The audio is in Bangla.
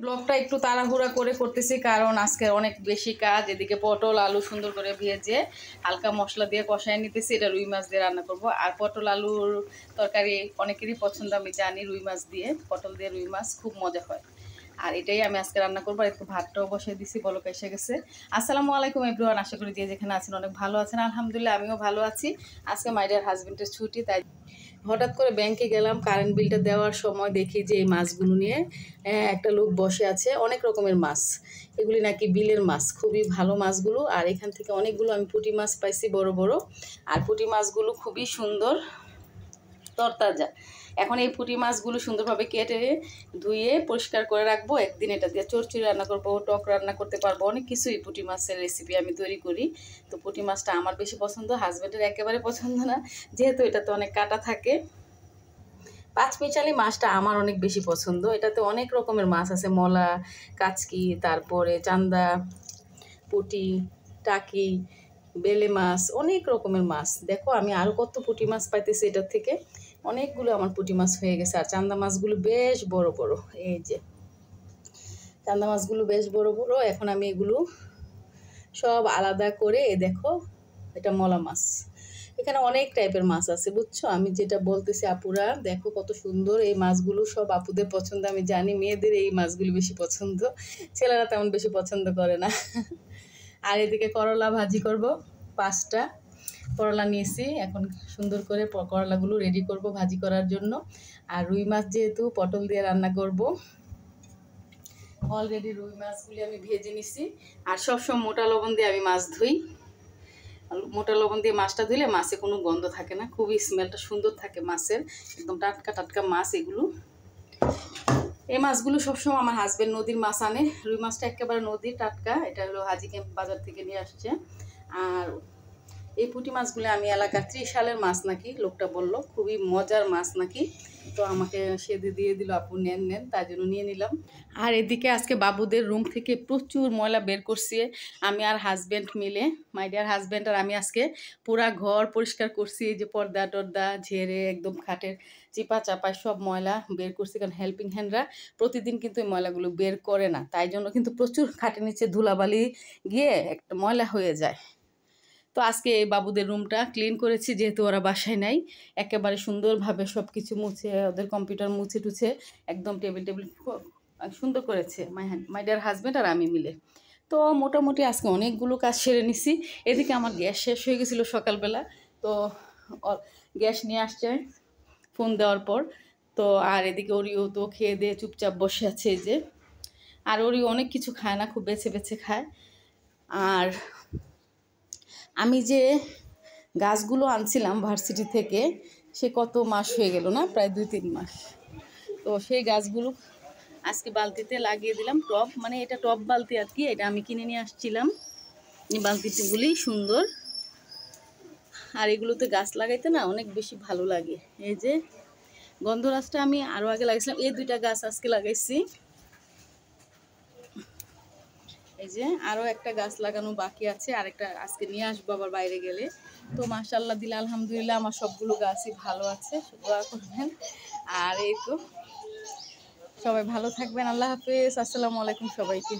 ব্লগটা একটু তাড়াহুড়া করে করতেছি কারণ আজকে অনেক বেশি কাজ। এদিকে পটল আলু সুন্দর করে ভেজে হালকা মশলা দিয়ে কষায় নিতেছি, এটা রুই মাছ দিয়ে রান্না করব। আর পটল আলুর তরকারি অনেকেরই পছন্দ, আমি জানি। রুই মাছ দিয়ে পটল দিয়ে রুই মাছ খুব মজা হয়, আর এটাই আমি আজকে রান্না করবো। আর একটু ভাতটাও বসিয়ে দিছি, বলক এসে গেছে। আসসালামু আলাইকুম এভরিওয়ান, আশা করি যে যেখানে আছেন অনেক ভালো আছেন। আলহামদুলিল্লাহ আমিও ভালো আছি। আজকে মাই ডিয়ার হাজবেন্ডের ছুটি, তাই হঠাৎ করে ব্যাংকে গেলাম। কারেন্ট বিলটা দেওয়ার সময় দেখি যে এই মাছগুলো নিয়ে একটা লোক বসে আছে, অনেক রকমের মাছ। এগুলি নাকি বিলের মাছ, খুবই ভালো মাছগুলো। আর এখান থেকে অনেকগুলো আমি পুঁটি মাছ পাইছি, বড় বড়। আর পুঁটি মাছগুলো খুবই সুন্দর, তরতাজা। এখন এই পুঁটি মাছগুলো সুন্দরভাবে কেটে ধুয়ে পরিষ্কার করে রাখবো। একদিন এটা দিয়ে চচ্চড়ি রান্না করবো, টক রান্না করতে পারবো, অনেক কিছুই পুঁটি মাছের রেসিপি আমি তৈরি করি। তো পুঁটি মাছটা আমার বেশি পছন্দ, হাজব্যান্ডের একেবারে পছন্দ না, যেহেতু এটাতে অনেক কাটা থাকে। পাঁচমিশালি মাছটা আমার অনেক বেশি পছন্দ। এটাতে অনেক রকমের মাছ আছে, মলা, কাচকি, তারপরে চান্দা, পুঁটি, টাকি, বেলে মাছ, অনেক রকমের মাছ। দেখো আমি আরও কত পুঁটি মাছ পাইতেছি এটার থেকে। অনেকগুলো আমার পুঁটি মাছ হয়ে গেছে। আর চান্দা মাছগুলো বেশ বড় বড়, এই যে চান্দা মাছগুলো বেশ বড় বড়। এখন আমি এগুলো সব আলাদা করে, দেখো এটা মলা মাছ। এখানে অনেক টাইপের মাছ আছে, বুঝছো? আমি যেটা বলতেছি, আপুরা দেখো কত সুন্দর এই মাছগুলো। সব আপুদের পছন্দ, আমি জানি। মেয়েদের এই মাছগুলো বেশি পছন্দ, ছেলেরা তেমন বেশি পছন্দ করে না। আর এদিকে করলা ভাজি করব, 5টা করলা নিয়েছি। এখন সুন্দর করে করলাগুলো রেডি করব ভাজি করার জন্য। আর রুই মাছ যেহেতু পটল দিয়ে রান্না করব, অলরেডি রুই মাছগুলি আমি ভেজে নিছি। আর সবসময় মোটা লবণ দিয়ে আমি মাছ ধুই। মোটা লবণ দিয়ে মাছটা ধুলে মাছে কোনো গন্ধ থাকে না, খুবই স্মেলটা সুন্দর থাকে মাছের, একদম টাটকা টাটকা মাছ এগুলো। এই মাছগুলো সবসময় আমার হাজবেন্ড নদীর মাছ আনে। রুই মাছটা একেবারে নদীর টাটকা, এটা হলো হাজি ক্যাম্প বাজার থেকে নিয়ে আসছে। আর এই পুঁটি মাছগুলো আমি এলাকার 30 সালের মাছ নাকি, লোকটা বলল খুবই মজার মাছ নাকি। তো আমাকে সেদে দিয়ে দিল, আপু নেন নেন, তাই জন্য নিয়ে নিলাম। আর এদিকে আজকে বাবুদের রুম থেকে প্রচুর ময়লা বের করছি আমি আর হাজব্যান্ড মিলে। মাই ডিয়ার হাজব্যান্ড আর আমি আজকে পুরা ঘর পরিষ্কার করছি। এই যে পর্দা টর্দা ঝেড়ে একদম খাটের চিপা চাপায় সব ময়লা বের করছি, কারণ হেল্পিং হ্যান্ডরা প্রতিদিন কিন্তু এই ময়লাগুলো বের করে না, তাই জন্য কিন্তু প্রচুর খাটের নিচে ধুলাবালি গিয়ে একটা ময়লা হয়ে যায়। তো আজকে এই বাবুদের রুমটা ক্লিন করেছি, যেহেতু ওরা বাসায় নাই। একেবারে সুন্দরভাবে সব কিছু মুছে, ওদের কম্পিউটার মুছে টুছে একদম টেবিল সুন্দর করেছে মাই ডিয়ার হাজব্যান্ড আর আমি মিলে। তো মোটামুটি আজকে অনেকগুলো কাজ সেরে নিছি। এদিকে আমার গ্যাস শেষ হয়ে গেছিলো সকালবেলা, তো গ্যাস নিয়ে আসছে ফোন দেওয়ার পর। তো আর এদিকে ওরিও তো খেয়ে দিয়ে চুপচাপ বসে আছে, এই যে। আর ওরিও অনেক কিছু খায় না, খুব বেছে বেছে খায়। আর আমি যে গাছগুলো আনছিলাম ভার্সিটি থেকে, সে কত মাস হয়ে গেল না, প্রায় 2-3 মাস। তো সেই গাছগুলো আজকে বালতিতে লাগিয়ে দিলাম। টব, মানে এটা টব বালতি আর কি, এটা আমি কিনে নিয়ে আসছিলাম। এই বালতিগুলি সুন্দর। আর এগুলোতে গাছ লাগাইতে না অনেক বেশি ভালো লাগে। এই যে গন্ধরাজটা আমি আরও আগে লাগাইছিলাম, এই 2টা গাছ আজকে লাগাইছি। এই যে আরও একটা গাছ লাগানো বাকি আছে, আরেকটা আজকে নিয়ে আসবো আবার বাইরে গেলে। তো মাশাআল্লাহ দিলে আলহামদুলিল্লাহ আমার সবগুলো গাছই ভালো আছে, দোয়া করবেন। আর এই তো সবাই ভালো থাকবেন, আল্লাহ হাফেজ, আসসালামু আলাইকুম সবাইকে।